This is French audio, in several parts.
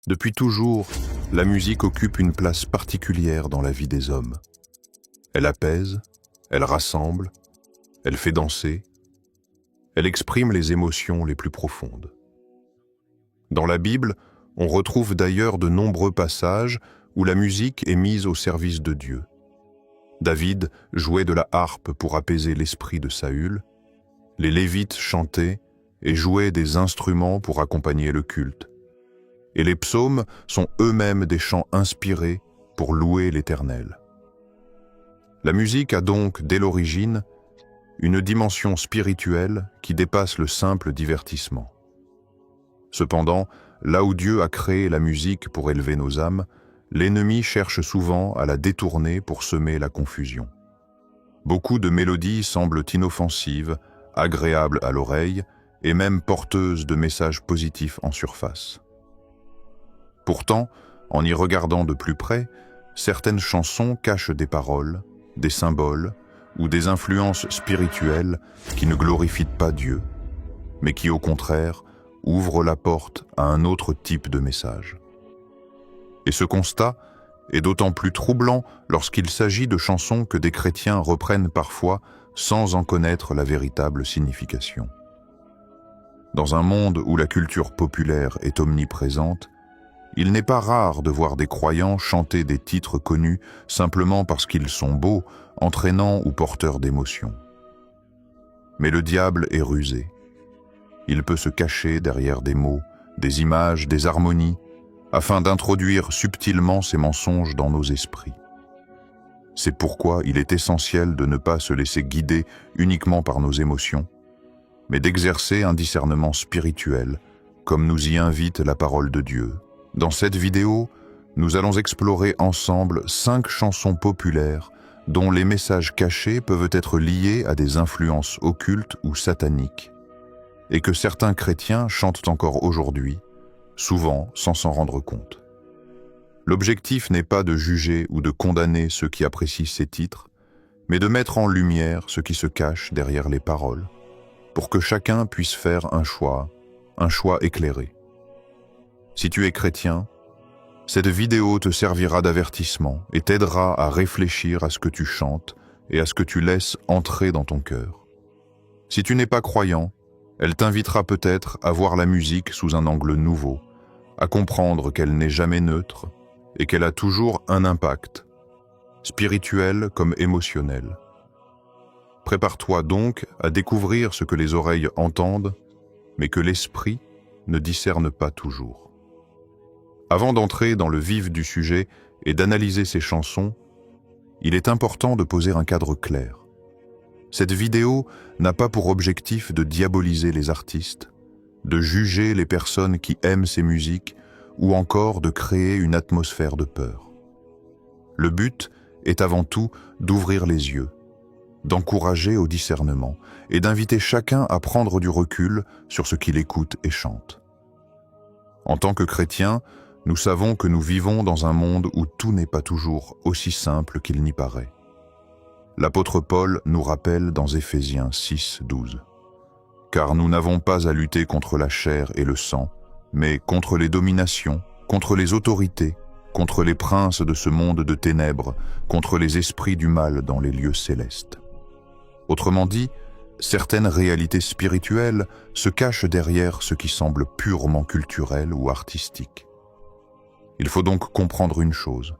Depuis toujours, la musique occupe une place particulière dans la vie des hommes. Elle apaise, elle rassemble, elle fait danser, elle exprime les émotions les plus profondes. Dans la Bible, on retrouve d'ailleurs de nombreux passages où la musique est mise au service de Dieu. David jouait de la harpe pour apaiser l'esprit de Saül, les Lévites chantaient et jouaient des instruments pour accompagner le culte. Et les psaumes sont eux-mêmes des chants inspirés pour louer l'Éternel. La musique a donc, dès l'origine, une dimension spirituelle qui dépasse le simple divertissement. Cependant, là où Dieu a créé la musique pour élever nos âmes, l'ennemi cherche souvent à la détourner pour semer la confusion. Beaucoup de mélodies semblent inoffensives, agréables à l'oreille et même porteuses de messages positifs en surface. Pourtant, en y regardant de plus près, certaines chansons cachent des paroles, des symboles ou des influences spirituelles qui ne glorifient pas Dieu, mais qui au contraire ouvrent la porte à un autre type de message. Et ce constat est d'autant plus troublant lorsqu'il s'agit de chansons que des chrétiens reprennent parfois sans en connaître la véritable signification. Dans un monde où la culture populaire est omniprésente, il n'est pas rare de voir des croyants chanter des titres connus simplement parce qu'ils sont beaux, entraînants ou porteurs d'émotions. Mais le diable est rusé. Il peut se cacher derrière des mots, des images, des harmonies, afin d'introduire subtilement ces mensonges dans nos esprits. C'est pourquoi il est essentiel de ne pas se laisser guider uniquement par nos émotions, mais d'exercer un discernement spirituel, comme nous y invite la parole de Dieu. Dans cette vidéo, nous allons explorer ensemble 5 chansons populaires dont les messages cachés peuvent être liés à des influences occultes ou sataniques, et que certains chrétiens chantent encore aujourd'hui, souvent sans s'en rendre compte. L'objectif n'est pas de juger ou de condamner ceux qui apprécient ces titres, mais de mettre en lumière ce qui se cache derrière les paroles, pour que chacun puisse faire un choix éclairé. Si tu es chrétien, cette vidéo te servira d'avertissement et t'aidera à réfléchir à ce que tu chantes et à ce que tu laisses entrer dans ton cœur. Si tu n'es pas croyant, elle t'invitera peut-être à voir la musique sous un angle nouveau, à comprendre qu'elle n'est jamais neutre et qu'elle a toujours un impact, spirituel comme émotionnel. Prépare-toi donc à découvrir ce que les oreilles entendent, mais que l'esprit ne discerne pas toujours. Avant d'entrer dans le vif du sujet et d'analyser ces chansons, il est important de poser un cadre clair. Cette vidéo n'a pas pour objectif de diaboliser les artistes, de juger les personnes qui aiment ces musiques ou encore de créer une atmosphère de peur. Le but est avant tout d'ouvrir les yeux, d'encourager au discernement et d'inviter chacun à prendre du recul sur ce qu'il écoute et chante. En tant que chrétiens, nous savons que nous vivons dans un monde où tout n'est pas toujours aussi simple qu'il n'y paraît. L'apôtre Paul nous rappelle dans Éphésiens 6, 12 « Car nous n'avons pas à lutter contre la chair et le sang, mais contre les dominations, contre les autorités, contre les princes de ce monde de ténèbres, contre les esprits du mal dans les lieux célestes. » Autrement dit, certaines réalités spirituelles se cachent derrière ce qui semble purement culturel ou artistique. Il faut donc comprendre une chose.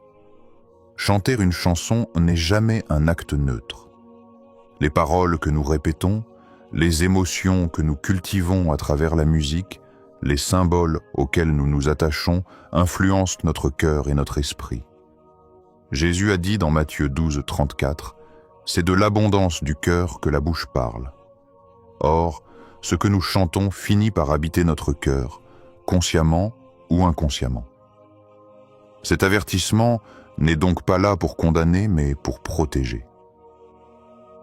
Chanter une chanson n'est jamais un acte neutre. Les paroles que nous répétons, les émotions que nous cultivons à travers la musique, les symboles auxquels nous nous attachons influencent notre cœur et notre esprit. Jésus a dit dans Matthieu 12, 34, « C'est de l'abondance du cœur que la bouche parle. » Or, ce que nous chantons finit par habiter notre cœur, consciemment ou inconsciemment. Cet avertissement n'est donc pas là pour condamner, mais pour protéger.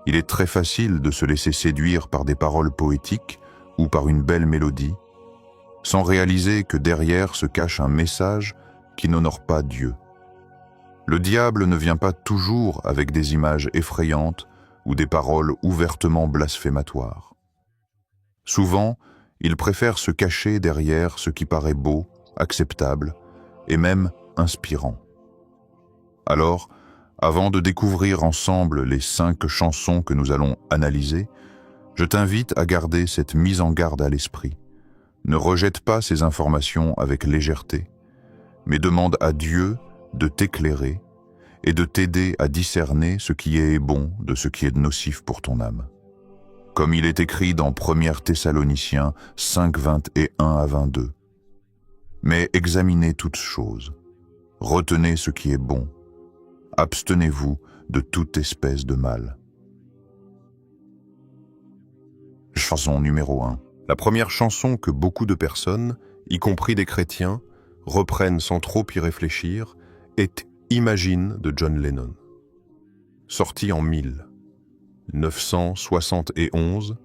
Il est très facile de se laisser séduire par des paroles poétiques ou par une belle mélodie, sans réaliser que derrière se cache un message qui n'honore pas Dieu. Le diable ne vient pas toujours avec des images effrayantes ou des paroles ouvertement blasphématoires. Souvent, il préfère se cacher derrière ce qui paraît beau, acceptable, et même inspirant. Alors, avant de découvrir ensemble les 5 chansons que nous allons analyser, je t'invite à garder cette mise en garde à l'esprit. Ne rejette pas ces informations avec légèreté, mais demande à Dieu de t'éclairer et de t'aider à discerner ce qui est bon de ce qui est nocif pour ton âme. Comme il est écrit dans 1 Thessaloniciens 5, 21 à 22. Mais examinez toutes choses, retenez ce qui est bon, abstenez-vous de toute espèce de mal. Chanson numéro 1. La première chanson que beaucoup de personnes, y compris des chrétiens, reprennent sans trop y réfléchir est Imagine de John Lennon. Sortie en 1971,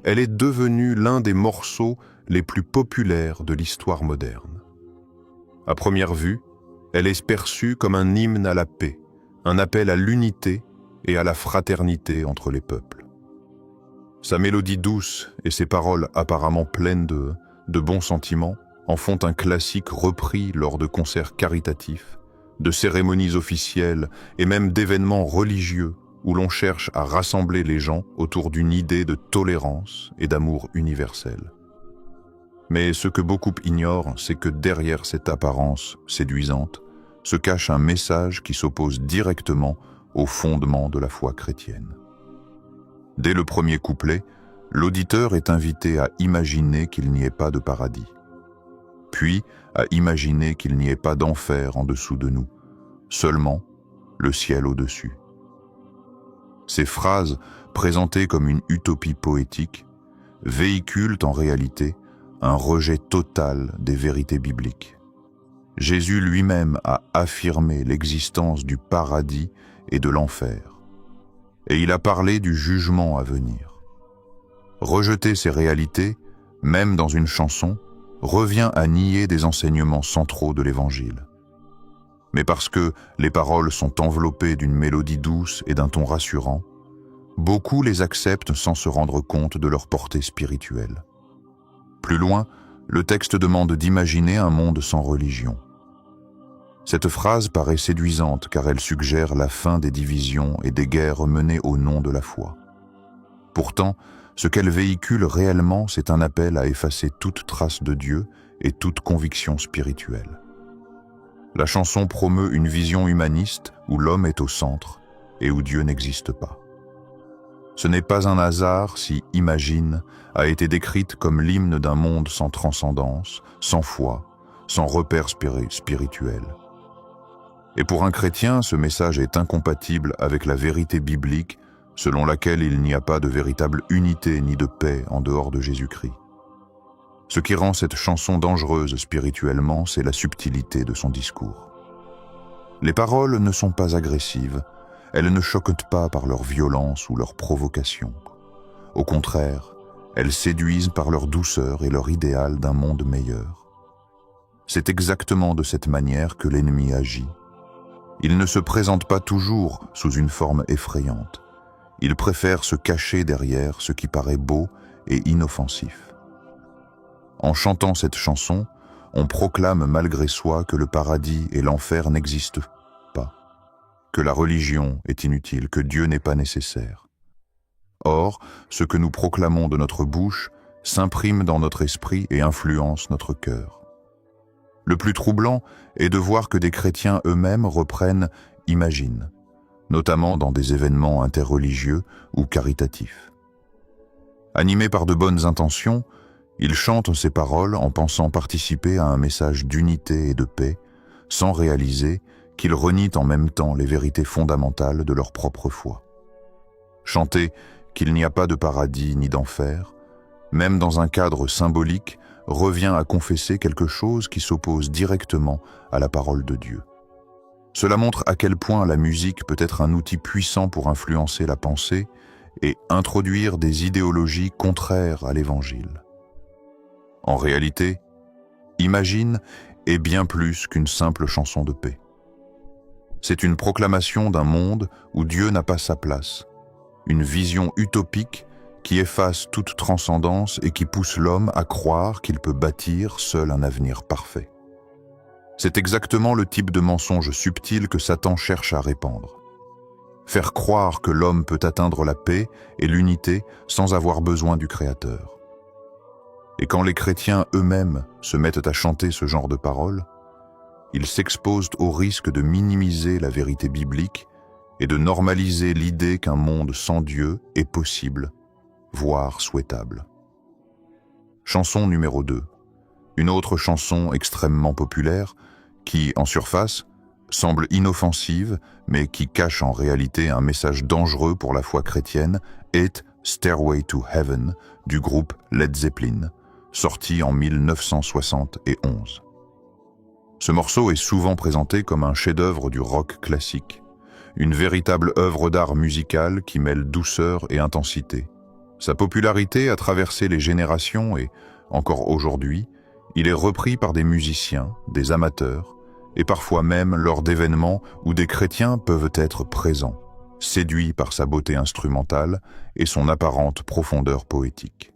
elle est devenue l'un des morceaux les plus populaires de l'histoire moderne. À première vue, elle est perçue comme un hymne à la paix, un appel à l'unité et à la fraternité entre les peuples. Sa mélodie douce et ses paroles apparemment pleines de bons sentiments en font un classique repris lors de concerts caritatifs, de cérémonies officielles et même d'événements religieux où l'on cherche à rassembler les gens autour d'une idée de tolérance et d'amour universel. Mais ce que beaucoup ignorent, c'est que derrière cette apparence séduisante se cache un message qui s'oppose directement au fondement de la foi chrétienne. Dès le premier couplet, l'auditeur est invité à imaginer qu'il n'y ait pas de paradis, puis à imaginer qu'il n'y ait pas d'enfer en dessous de nous, seulement le ciel au-dessus. Ces phrases, présentées comme une utopie poétique, véhiculent en réalité un rejet total des vérités bibliques. Jésus lui-même a affirmé l'existence du paradis et de l'enfer, et il a parlé du jugement à venir. Rejeter ces réalités, même dans une chanson, revient à nier des enseignements centraux de l'Évangile. Mais parce que les paroles sont enveloppées d'une mélodie douce et d'un ton rassurant, beaucoup les acceptent sans se rendre compte de leur portée spirituelle. Plus loin, le texte demande d'imaginer un monde sans religion. Cette phrase paraît séduisante car elle suggère la fin des divisions et des guerres menées au nom de la foi. Pourtant, ce qu'elle véhicule réellement, c'est un appel à effacer toute trace de Dieu et toute conviction spirituelle. La chanson promeut une vision humaniste où l'homme est au centre et où Dieu n'existe pas. Ce n'est pas un hasard si Imagine a été décrite comme l'hymne d'un monde sans transcendance, sans foi, sans repère spirituel. Et pour un chrétien, ce message est incompatible avec la vérité biblique selon laquelle il n'y a pas de véritable unité ni de paix en dehors de Jésus-Christ. Ce qui rend cette chanson dangereuse spirituellement, c'est la subtilité de son discours. Les paroles ne sont pas agressives, elles ne choquent pas par leur violence ou leur provocation. Au contraire, elles séduisent par leur douceur et leur idéal d'un monde meilleur. C'est exactement de cette manière que l'ennemi agit. Il ne se présente pas toujours sous une forme effrayante. Il préfère se cacher derrière ce qui paraît beau et inoffensif. En chantant cette chanson, on proclame malgré soi que le paradis et l'enfer n'existent pas, que la religion est inutile, que Dieu n'est pas nécessaire. Or, ce que nous proclamons de notre bouche s'imprime dans notre esprit et influence notre cœur. Le plus troublant est de voir que des chrétiens eux-mêmes reprennent « Imagine », notamment dans des événements interreligieux ou caritatifs. Animés par de bonnes intentions, ils chantent ces paroles en pensant participer à un message d'unité et de paix, sans réaliser qu'ils renient en même temps les vérités fondamentales de leur propre foi. Chanter qu'il n'y a pas de paradis ni d'enfer, même dans un cadre symbolique, revient à confesser quelque chose qui s'oppose directement à la parole de Dieu. Cela montre à quel point la musique peut être un outil puissant pour influencer la pensée et introduire des idéologies contraires à l'Évangile. En réalité, Imagine est bien plus qu'une simple chanson de paix. C'est une proclamation d'un monde où Dieu n'a pas sa place, une vision utopique qui efface toute transcendance et qui pousse l'homme à croire qu'il peut bâtir seul un avenir parfait. C'est exactement le type de mensonge subtil que Satan cherche à répandre. Faire croire que l'homme peut atteindre la paix et l'unité sans avoir besoin du Créateur. Et quand les chrétiens eux-mêmes se mettent à chanter ce genre de paroles, ils s'exposent au risque de minimiser la vérité biblique et de normaliser l'idée qu'un monde sans Dieu est possible, voire souhaitable. Chanson numéro 2. Une autre chanson extrêmement populaire qui, en surface, semble inoffensive mais qui cache en réalité un message dangereux pour la foi chrétienne est Stairway to Heaven du groupe Led Zeppelin, sorti en 1971. Ce morceau est souvent présenté comme un chef-d'œuvre du rock classique, une véritable œuvre d'art musicale qui mêle douceur et intensité. Sa popularité a traversé les générations et, encore aujourd'hui, il est repris par des musiciens, des amateurs, et parfois même lors d'événements où des chrétiens peuvent être présents, séduits par sa beauté instrumentale et son apparente profondeur poétique.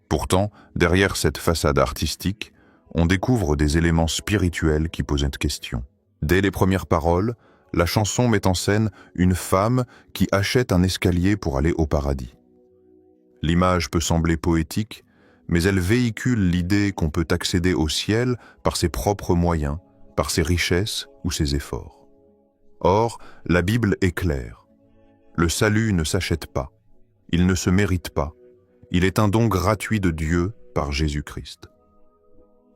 Pourtant, derrière cette façade artistique, on découvre des éléments spirituels qui posent une question. Dès les premières paroles, la chanson met en scène une femme qui achète un escalier pour aller au paradis. L'image peut sembler poétique, mais elle véhicule l'idée qu'on peut accéder au ciel par ses propres moyens, par ses richesses ou ses efforts. Or, la Bible est claire. Le salut ne s'achète pas, il ne se mérite pas, il est un don gratuit de Dieu par Jésus-Christ.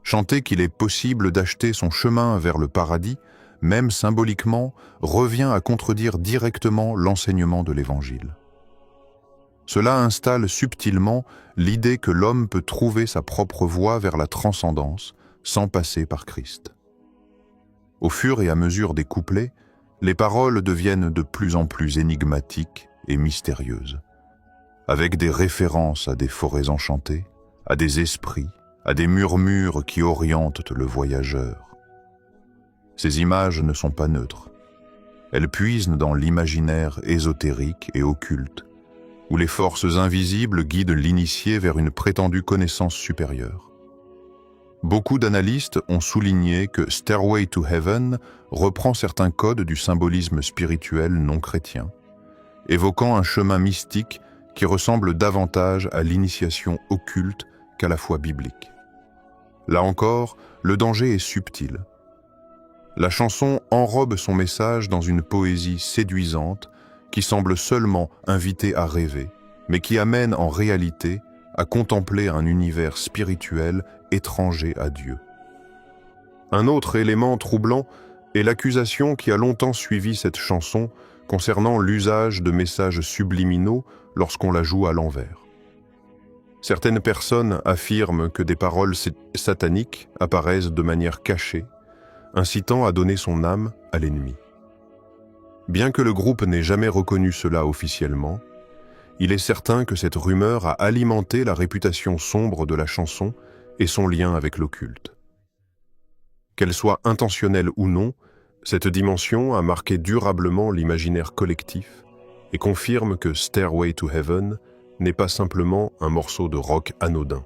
Chanter qu'il est possible d'acheter son chemin vers le paradis, même symboliquement, revient à contredire directement l'enseignement de l'Évangile. Cela installe subtilement l'idée que l'homme peut trouver sa propre voie vers la transcendance sans passer par Christ. Au fur et à mesure des couplets, les paroles deviennent de plus en plus énigmatiques et mystérieuses, avec des références à des forêts enchantées, à des esprits, à des murmures qui orientent le voyageur. Ces images ne sont pas neutres. Elles puisent dans l'imaginaire ésotérique et occulte, où les forces invisibles guident l'initié vers une prétendue connaissance supérieure. Beaucoup d'analystes ont souligné que Stairway to Heaven reprend certains codes du symbolisme spirituel non chrétien, évoquant un chemin mystique qui ressemble davantage à l'initiation occulte qu'à la foi biblique. Là encore, le danger est subtil. La chanson enrobe son message dans une poésie séduisante qui semble seulement inviter à rêver, mais qui amène en réalité à contempler un univers spirituel étranger à Dieu. Un autre élément troublant est l'accusation qui a longtemps suivi cette chanson concernant l'usage de messages subliminaux lorsqu'on la joue à l'envers. Certaines personnes affirment que des paroles sataniques apparaissent de manière cachée, incitant à donner son âme à l'ennemi. Bien que le groupe n'ait jamais reconnu cela officiellement, il est certain que cette rumeur a alimenté la réputation sombre de la chanson et son lien avec l'occulte. Qu'elle soit intentionnelle ou non, cette dimension a marqué durablement l'imaginaire collectif et confirme que Stairway to Heaven n'est pas simplement un morceau de rock anodin.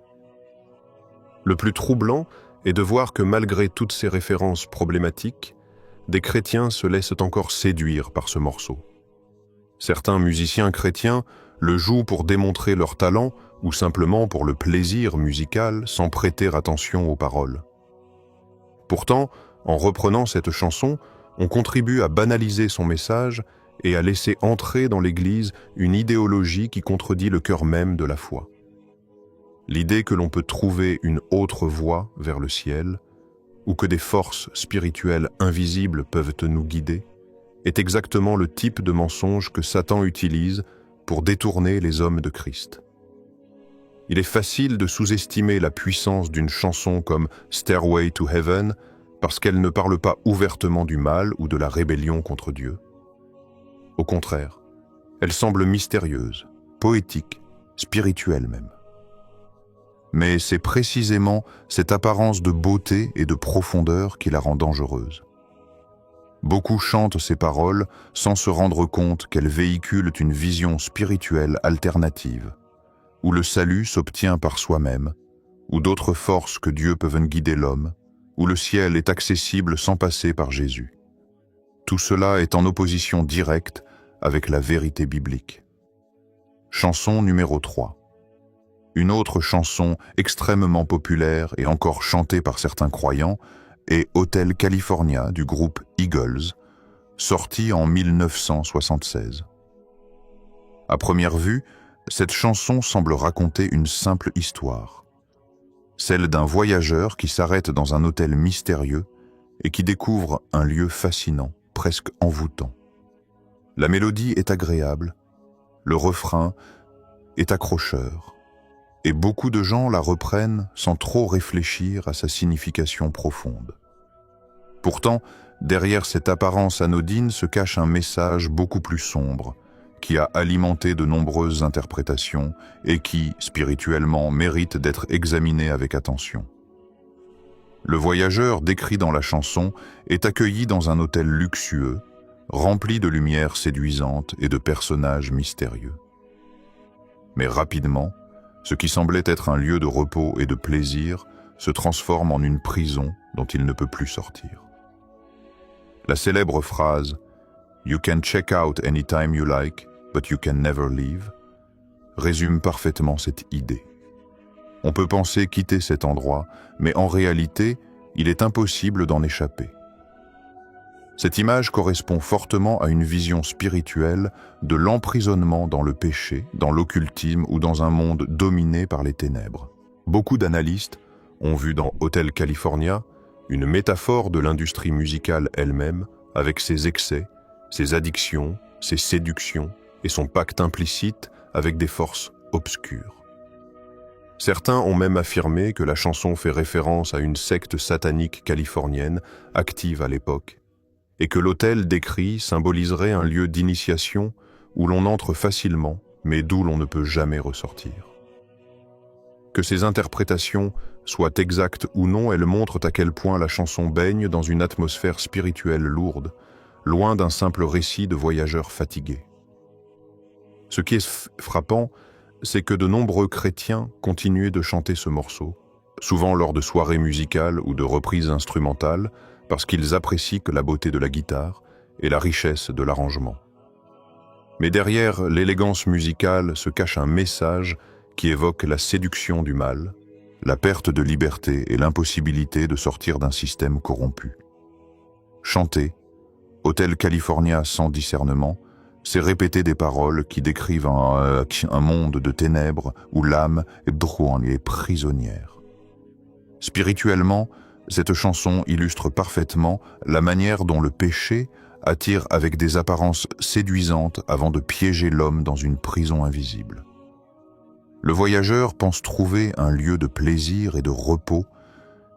Le plus troublant est de voir que malgré toutes ces références problématiques, des chrétiens se laissent encore séduire par ce morceau. Certains musiciens chrétiens le jouent pour démontrer leur talent ou simplement pour le plaisir musical sans prêter attention aux paroles. Pourtant, en reprenant cette chanson, on contribue à banaliser son message et à laisser entrer dans l'Église une idéologie qui contredit le cœur même de la foi. L'idée que l'on peut trouver une autre voie vers le ciel, ou que des forces spirituelles invisibles peuvent nous guider, est exactement le type de mensonge que Satan utilise pour détourner les hommes de Christ. Il est facile de sous-estimer la puissance d'une chanson comme Stairway to Heaven parce qu'elle ne parle pas ouvertement du mal ou de la rébellion contre Dieu. Au contraire, elle semble mystérieuse, poétique, spirituelle même. Mais c'est précisément cette apparence de beauté et de profondeur qui la rend dangereuse. Beaucoup chantent ces paroles sans se rendre compte qu'elles véhiculent une vision spirituelle alternative, où le salut s'obtient par soi-même, où d'autres forces que Dieu peuvent guider l'homme, où le ciel est accessible sans passer par Jésus. Tout cela est en opposition directe avec la vérité biblique. Chanson numéro 3. Une autre chanson extrêmement populaire et encore chantée par certains croyants est Hotel California du groupe Eagles, sorti en 1976. À première vue, cette chanson semble raconter une simple histoire, celle d'un voyageur qui s'arrête dans un hôtel mystérieux et qui découvre un lieu fascinant, presque envoûtant. La mélodie est agréable, le refrain est accrocheur, et beaucoup de gens la reprennent sans trop réfléchir à sa signification profonde. Pourtant, derrière cette apparence anodine se cache un message beaucoup plus sombre, qui a alimenté de nombreuses interprétations et qui, spirituellement, mérite d'être examiné avec attention. Le voyageur décrit dans la chanson est accueilli dans un hôtel luxueux, rempli de lumières séduisantes et de personnages mystérieux. Mais rapidement, ce qui semblait être un lieu de repos et de plaisir se transforme en une prison dont il ne peut plus sortir. La célèbre phrase « You can check out anytime you like, but you can never leave » résume parfaitement cette idée. On peut penser quitter cet endroit, mais en réalité, il est impossible d'en échapper. Cette image correspond fortement à une vision spirituelle de l'emprisonnement dans le péché, dans l'occultisme ou dans un monde dominé par les ténèbres. Beaucoup d'analystes ont vu dans Hotel California une métaphore de l'industrie musicale elle-même, avec ses excès, ses addictions, ses séductions et son pacte implicite avec des forces obscures. Certains ont même affirmé que la chanson fait référence à une secte satanique californienne active à l'époque, et que l'hôtel décrit symboliserait un lieu d'initiation où l'on entre facilement, mais d'où l'on ne peut jamais ressortir. Que ces interprétations soient exactes ou non, elles montrent à quel point la chanson baigne dans une atmosphère spirituelle lourde, loin d'un simple récit de voyageurs fatigués. Ce qui est frappant, c'est que de nombreux chrétiens continuaient de chanter ce morceau, souvent lors de soirées musicales ou de reprises instrumentales, parce qu'ils apprécient que la beauté de la guitare et la richesse de l'arrangement. Mais derrière l'élégance musicale se cache un message qui évoque la séduction du mal, la perte de liberté et l'impossibilité de sortir d'un système corrompu. Chanter, Hotel California sans discernement, c'est répéter des paroles qui décrivent un monde de ténèbres où l'âme est prisonnière. Spirituellement, cette chanson illustre parfaitement la manière dont le péché attire avec des apparences séduisantes avant de piéger l'homme dans une prison invisible. Le voyageur pense trouver un lieu de plaisir et de repos,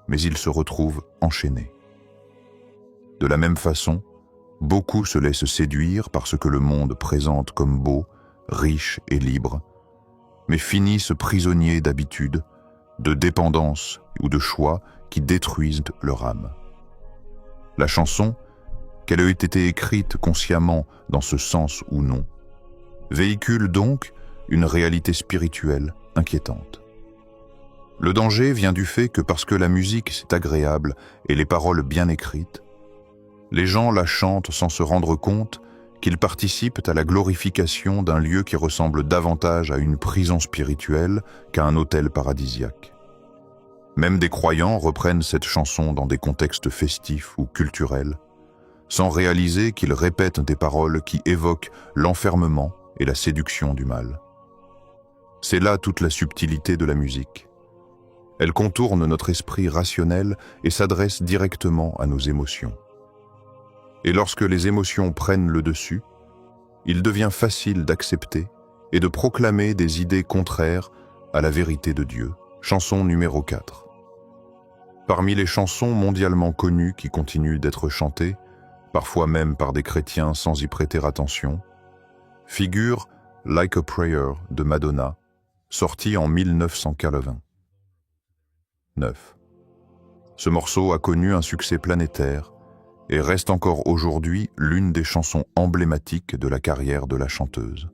mais il se retrouve enchaîné. De la même façon, beaucoup se laissent séduire par ce que le monde présente comme beau, riche et libre, mais finissent prisonniers d'habitudes, de dépendance ou de choix qui détruisent leur âme. La chanson, qu'elle ait été écrite consciemment dans ce sens ou non, véhicule donc une réalité spirituelle inquiétante. Le danger vient du fait que parce que la musique c'est agréable et les paroles bien écrites, les gens la chantent sans se rendre compte qu'ils participent à la glorification d'un lieu qui ressemble davantage à une prison spirituelle qu'à un hôtel paradisiaque. Même des croyants reprennent cette chanson dans des contextes festifs ou culturels, sans réaliser qu'ils répètent des paroles qui évoquent l'enfermement et la séduction du mal. C'est là toute la subtilité de la musique. Elle contourne notre esprit rationnel et s'adresse directement à nos émotions. Et lorsque les émotions prennent le dessus, il devient facile d'accepter et de proclamer des idées contraires à la vérité de Dieu. Chanson numéro 4. Parmi les chansons mondialement connues qui continuent d'être chantées, parfois même par des chrétiens sans y prêter attention, figure Like a Prayer de Madonna, sorti en 1989. Ce morceau a connu un succès planétaire et reste encore aujourd'hui l'une des chansons emblématiques de la carrière de la chanteuse.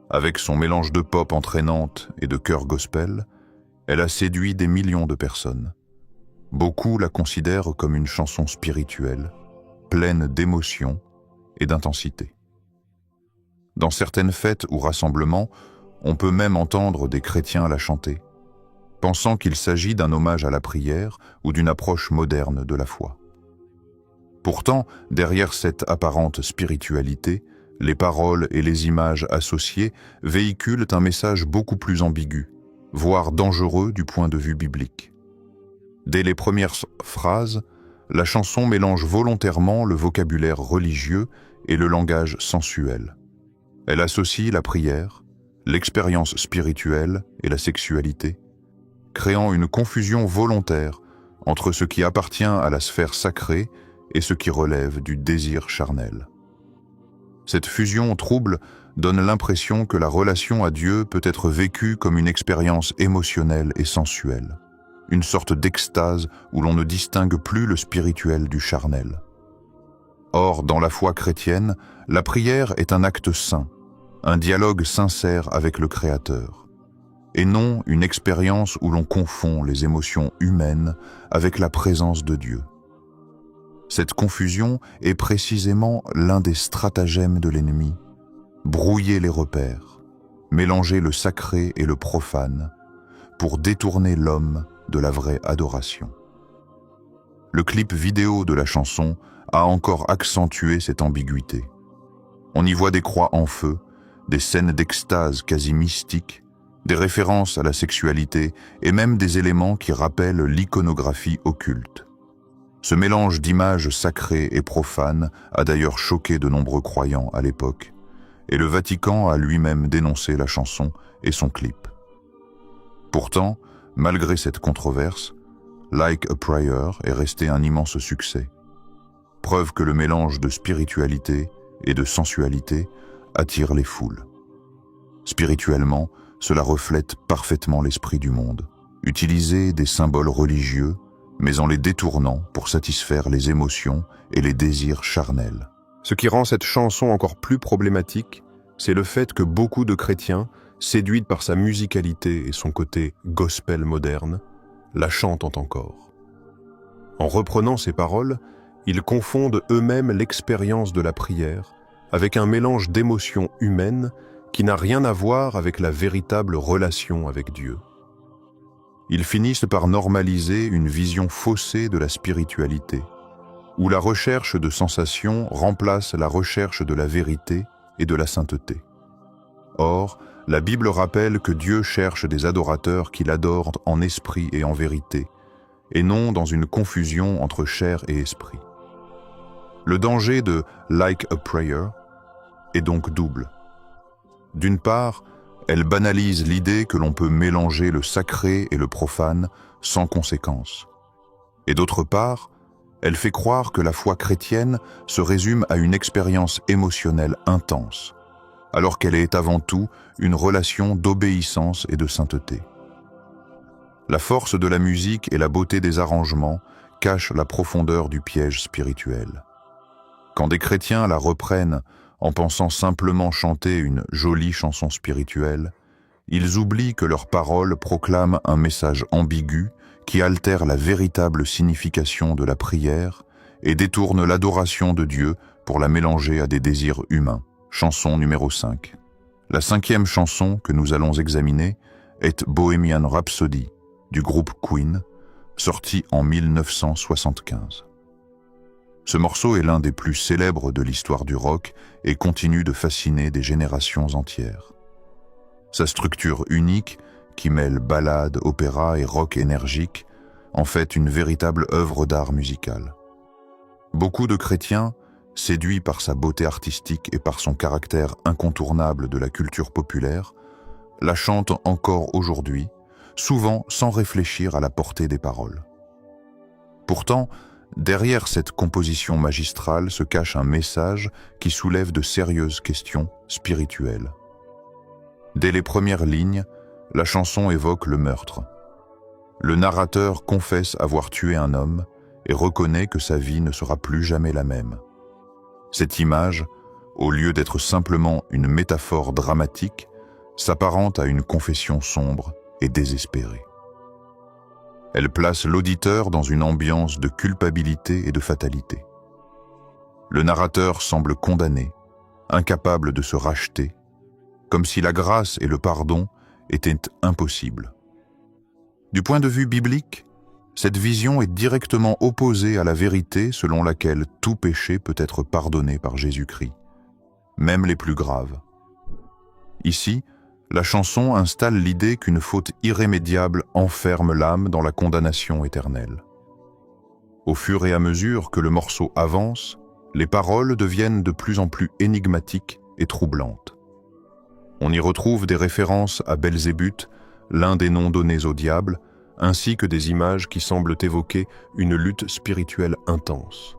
Avec son mélange de pop entraînante et de chœur gospel, elle a séduit des millions de personnes. Beaucoup la considèrent comme une chanson spirituelle, pleine d'émotion et d'intensité. Dans certaines fêtes ou rassemblements, on peut même entendre des chrétiens la chanter, pensant qu'il s'agit d'un hommage à la prière ou d'une approche moderne de la foi. Pourtant, derrière cette apparente spiritualité, les paroles et les images associées véhiculent un message beaucoup plus ambigu, voire dangereux du point de vue biblique. Dès les premières phrases, la chanson mélange volontairement le vocabulaire religieux et le langage sensuel. Elle associe la prière, l'expérience spirituelle et la sexualité, créant une confusion volontaire entre ce qui appartient à la sphère sacrée et ce qui relève du désir charnel. Cette fusion trouble donne l'impression que la relation à Dieu peut être vécue comme une expérience émotionnelle et sensuelle, une sorte d'extase où l'on ne distingue plus le spirituel du charnel. Or, dans la foi chrétienne, la prière est un acte saint, un dialogue sincère avec le Créateur, et non une expérience où l'on confond les émotions humaines avec la présence de Dieu. Cette confusion est précisément l'un des stratagèmes de l'ennemi, brouiller les repères, mélanger le sacré et le profane, pour détourner l'homme de la vraie adoration. Le clip vidéo de la chanson a encore accentué cette ambiguïté. On y voit des croix en feu, des scènes d'extase quasi mystiques, des références à la sexualité et même des éléments qui rappellent l'iconographie occulte. Ce mélange d'images sacrées et profanes a d'ailleurs choqué de nombreux croyants à l'époque, et le Vatican a lui-même dénoncé la chanson et son clip. Pourtant, malgré cette controverse, Like a Prayer est resté un immense succès. Preuve que le mélange de spiritualité et de sensualité attire les foules. Spirituellement, cela reflète parfaitement l'esprit du monde. Utiliser des symboles religieux, mais en les détournant pour satisfaire les émotions et les désirs charnels. Ce qui rend cette chanson encore plus problématique, c'est le fait que beaucoup de chrétiens, séduits par sa musicalité et son côté gospel moderne, la chantent encore. En reprenant ces paroles, ils confondent eux-mêmes l'expérience de la prière avec un mélange d'émotions humaines qui n'a rien à voir avec la véritable relation avec Dieu. Ils finissent par normaliser une vision faussée de la spiritualité, où la recherche de sensations remplace la recherche de la vérité et de la sainteté. Or, la Bible rappelle que Dieu cherche des adorateurs qui l'adorent en esprit et en vérité, et non dans une confusion entre chair et esprit. Le danger de « Like a Prayer » est donc double. D'une part, elle banalise l'idée que l'on peut mélanger le sacré et le profane sans conséquence. Et d'autre part, elle fait croire que la foi chrétienne se résume à une expérience émotionnelle intense, alors qu'elle est avant tout une relation d'obéissance et de sainteté. La force de la musique et la beauté des arrangements cachent la profondeur du piège spirituel. Quand des chrétiens la reprennent en pensant simplement chanter une jolie chanson spirituelle, ils oublient que leurs paroles proclament un message ambigu qui altère la véritable signification de la prière et détourne l'adoration de Dieu pour la mélanger à des désirs humains. Chanson numéro 5. La 5e chanson que nous allons examiner est Bohemian Rhapsody du groupe Queen, sorti en 1975. Ce morceau est l'un des plus célèbres de l'histoire du rock et continue de fasciner des générations entières. Sa structure unique, qui mêle ballade, opéra et rock énergique, en fait une véritable œuvre d'art musical. Beaucoup de chrétiens, séduits par sa beauté artistique et par son caractère incontournable de la culture populaire, la chantent encore aujourd'hui, souvent sans réfléchir à la portée des paroles. Pourtant, derrière cette composition magistrale se cache un message qui soulève de sérieuses questions spirituelles. Dès les premières lignes, la chanson évoque le meurtre. Le narrateur confesse avoir tué un homme et reconnaît que sa vie ne sera plus jamais la même. Cette image, au lieu d'être simplement une métaphore dramatique, s'apparente à une confession sombre et désespérée. Elle place l'auditeur dans une ambiance de culpabilité et de fatalité. Le narrateur semble condamné, incapable de se racheter, comme si la grâce et le pardon étaient impossibles. Du point de vue biblique, cette vision est directement opposée à la vérité selon laquelle tout péché peut être pardonné par Jésus-Christ, même les plus graves. Ici, la chanson installe l'idée qu'une faute irrémédiable enferme l'âme dans la condamnation éternelle. Au fur et à mesure que le morceau avance, les paroles deviennent de plus en plus énigmatiques et troublantes. On y retrouve des références à Belzébuth, l'un des noms donnés au diable, ainsi que des images qui semblent évoquer une lutte spirituelle intense.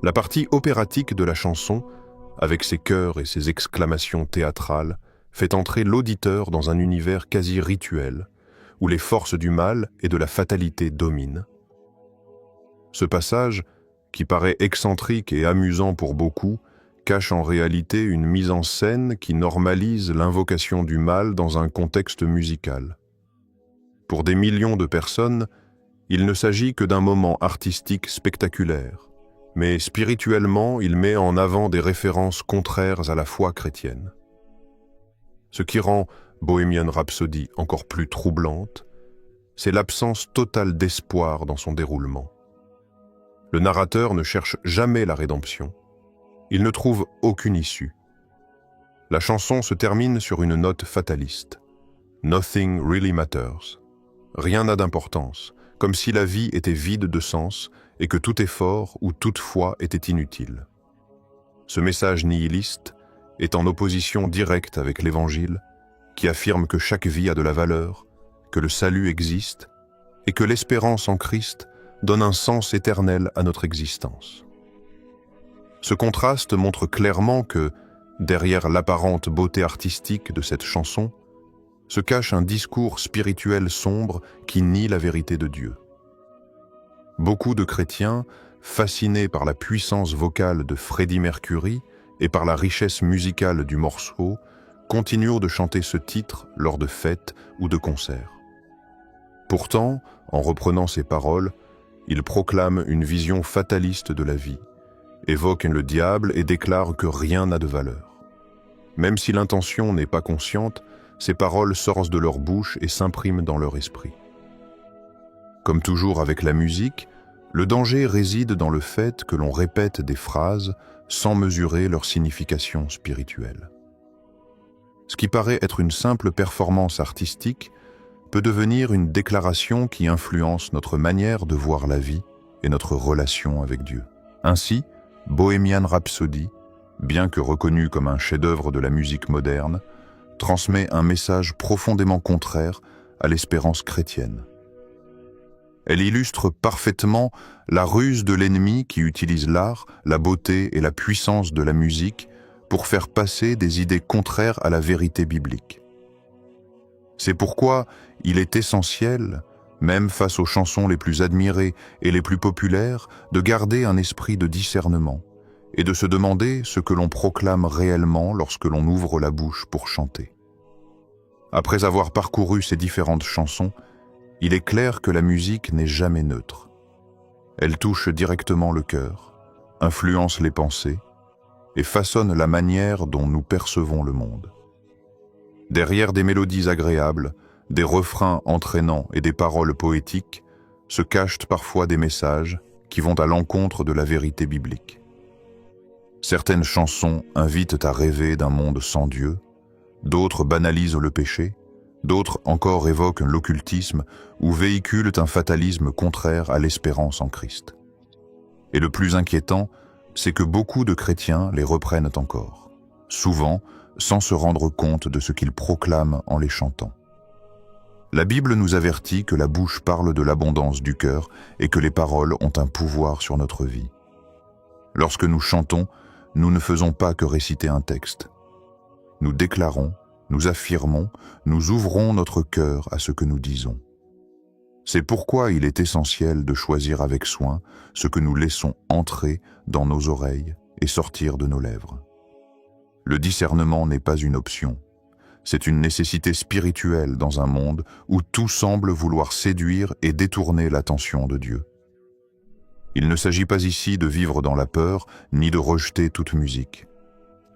La partie opératique de la chanson, avec ses chœurs et ses exclamations théâtrales, fait entrer l'auditeur dans un univers quasi rituel, où les forces du mal et de la fatalité dominent. Ce passage, qui paraît excentrique et amusant pour beaucoup, cache en réalité une mise en scène qui normalise l'invocation du mal dans un contexte musical. Pour des millions de personnes, il ne s'agit que d'un moment artistique spectaculaire, mais spirituellement, il met en avant des références contraires à la foi chrétienne. Ce qui rend Bohemian Rhapsody encore plus troublante, c'est l'absence totale d'espoir dans son déroulement. Le narrateur ne cherche jamais la rédemption. Il ne trouve aucune issue. La chanson se termine sur une note fataliste. Nothing really matters. Rien n'a d'importance, comme si la vie était vide de sens et que tout effort ou toute foi était inutile. Ce message nihiliste est en opposition directe avec l'Évangile, qui affirme que chaque vie a de la valeur, que le salut existe et que l'espérance en Christ donne un sens éternel à notre existence. Ce contraste montre clairement que, derrière l'apparente beauté artistique de cette chanson, se cache un discours spirituel sombre qui nie la vérité de Dieu. Beaucoup de chrétiens, fascinés par la puissance vocale de Freddie Mercury et par la richesse musicale du morceau, continuent de chanter ce titre lors de fêtes ou de concerts. Pourtant, en reprenant ces paroles, ils proclament une vision fataliste de la vie, évoquent le diable et déclarent que rien n'a de valeur. Même si l'intention n'est pas consciente, ces paroles sortent de leur bouche et s'impriment dans leur esprit. Comme toujours avec la musique, le danger réside dans le fait que l'on répète des phrases sans mesurer leur signification spirituelle. Ce qui paraît être une simple performance artistique peut devenir une déclaration qui influence notre manière de voir la vie et notre relation avec Dieu. Ainsi, Bohemian Rhapsody, bien que reconnu comme un chef-d'œuvre de la musique moderne, transmet un message profondément contraire à l'espérance chrétienne. Elle illustre parfaitement la ruse de l'ennemi qui utilise l'art, la beauté et la puissance de la musique pour faire passer des idées contraires à la vérité biblique. C'est pourquoi il est essentiel, même face aux chansons les plus admirées et les plus populaires, de garder un esprit de discernement et de se demander ce que l'on proclame réellement lorsque l'on ouvre la bouche pour chanter. Après avoir parcouru ces différentes chansons, il est clair que la musique n'est jamais neutre. Elle touche directement le cœur, influence les pensées et façonne la manière dont nous percevons le monde. Derrière des mélodies agréables, des refrains entraînants et des paroles poétiques, se cachent parfois des messages qui vont à l'encontre de la vérité biblique. Certaines chansons invitent à rêver d'un monde sans Dieu, d'autres banalisent le péché, d'autres encore évoquent l'occultisme ou véhiculent un fatalisme contraire à l'espérance en Christ. Et le plus inquiétant, c'est que beaucoup de chrétiens les reprennent encore, souvent sans se rendre compte de ce qu'ils proclament en les chantant. La Bible nous avertit que la bouche parle de l'abondance du cœur et que les paroles ont un pouvoir sur notre vie. Lorsque nous chantons, nous ne faisons pas que réciter un texte. Nous déclarons, nous affirmons, nous ouvrons notre cœur à ce que nous disons. C'est pourquoi il est essentiel de choisir avec soin ce que nous laissons entrer dans nos oreilles et sortir de nos lèvres. Le discernement n'est pas une option, c'est une nécessité spirituelle dans un monde où tout semble vouloir séduire et détourner l'attention de Dieu. Il ne s'agit pas ici de vivre dans la peur, ni de rejeter toute musique.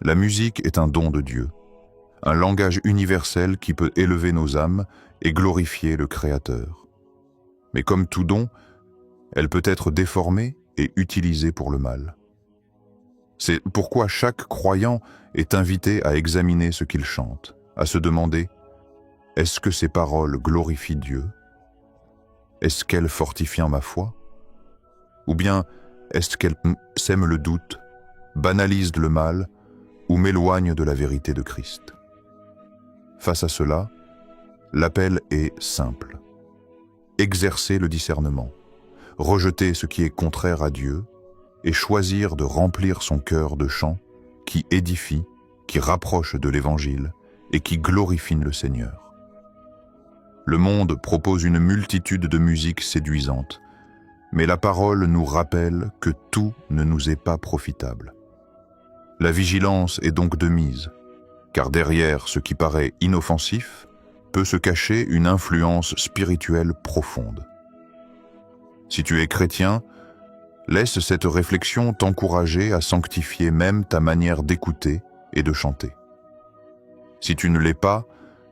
La musique est un don de Dieu, un langage universel qui peut élever nos âmes et glorifier le Créateur. Mais comme tout don, elle peut être déformée et utilisée pour le mal. C'est pourquoi chaque croyant est invité à examiner ce qu'il chante, à se demander « Est-ce que ces paroles glorifient Dieu? Est-ce qu'elles fortifient ma foi? Ou bien est-ce qu'elles sèment le doute, banalisent le mal ou m'éloignent de la vérité de Christ ?» Face à cela, l'appel est simple. Exercer le discernement, rejeter ce qui est contraire à Dieu et choisir de remplir son cœur de chants qui édifient, qui rapprochent de l'Évangile et qui glorifient le Seigneur. Le monde propose une multitude de musiques séduisantes, mais la parole nous rappelle que tout ne nous est pas profitable. La vigilance est donc de mise, car derrière ce qui paraît inoffensif peut se cacher une influence spirituelle profonde. Si tu es chrétien, laisse cette réflexion t'encourager à sanctifier même ta manière d'écouter et de chanter. Si tu ne l'es pas,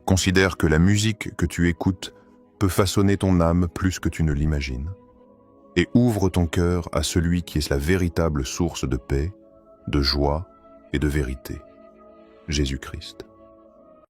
considère que la musique que tu écoutes peut façonner ton âme plus que tu ne l'imagines. Et ouvre ton cœur à celui qui est la véritable source de paix, de joie et de vérité, Jésus-Christ.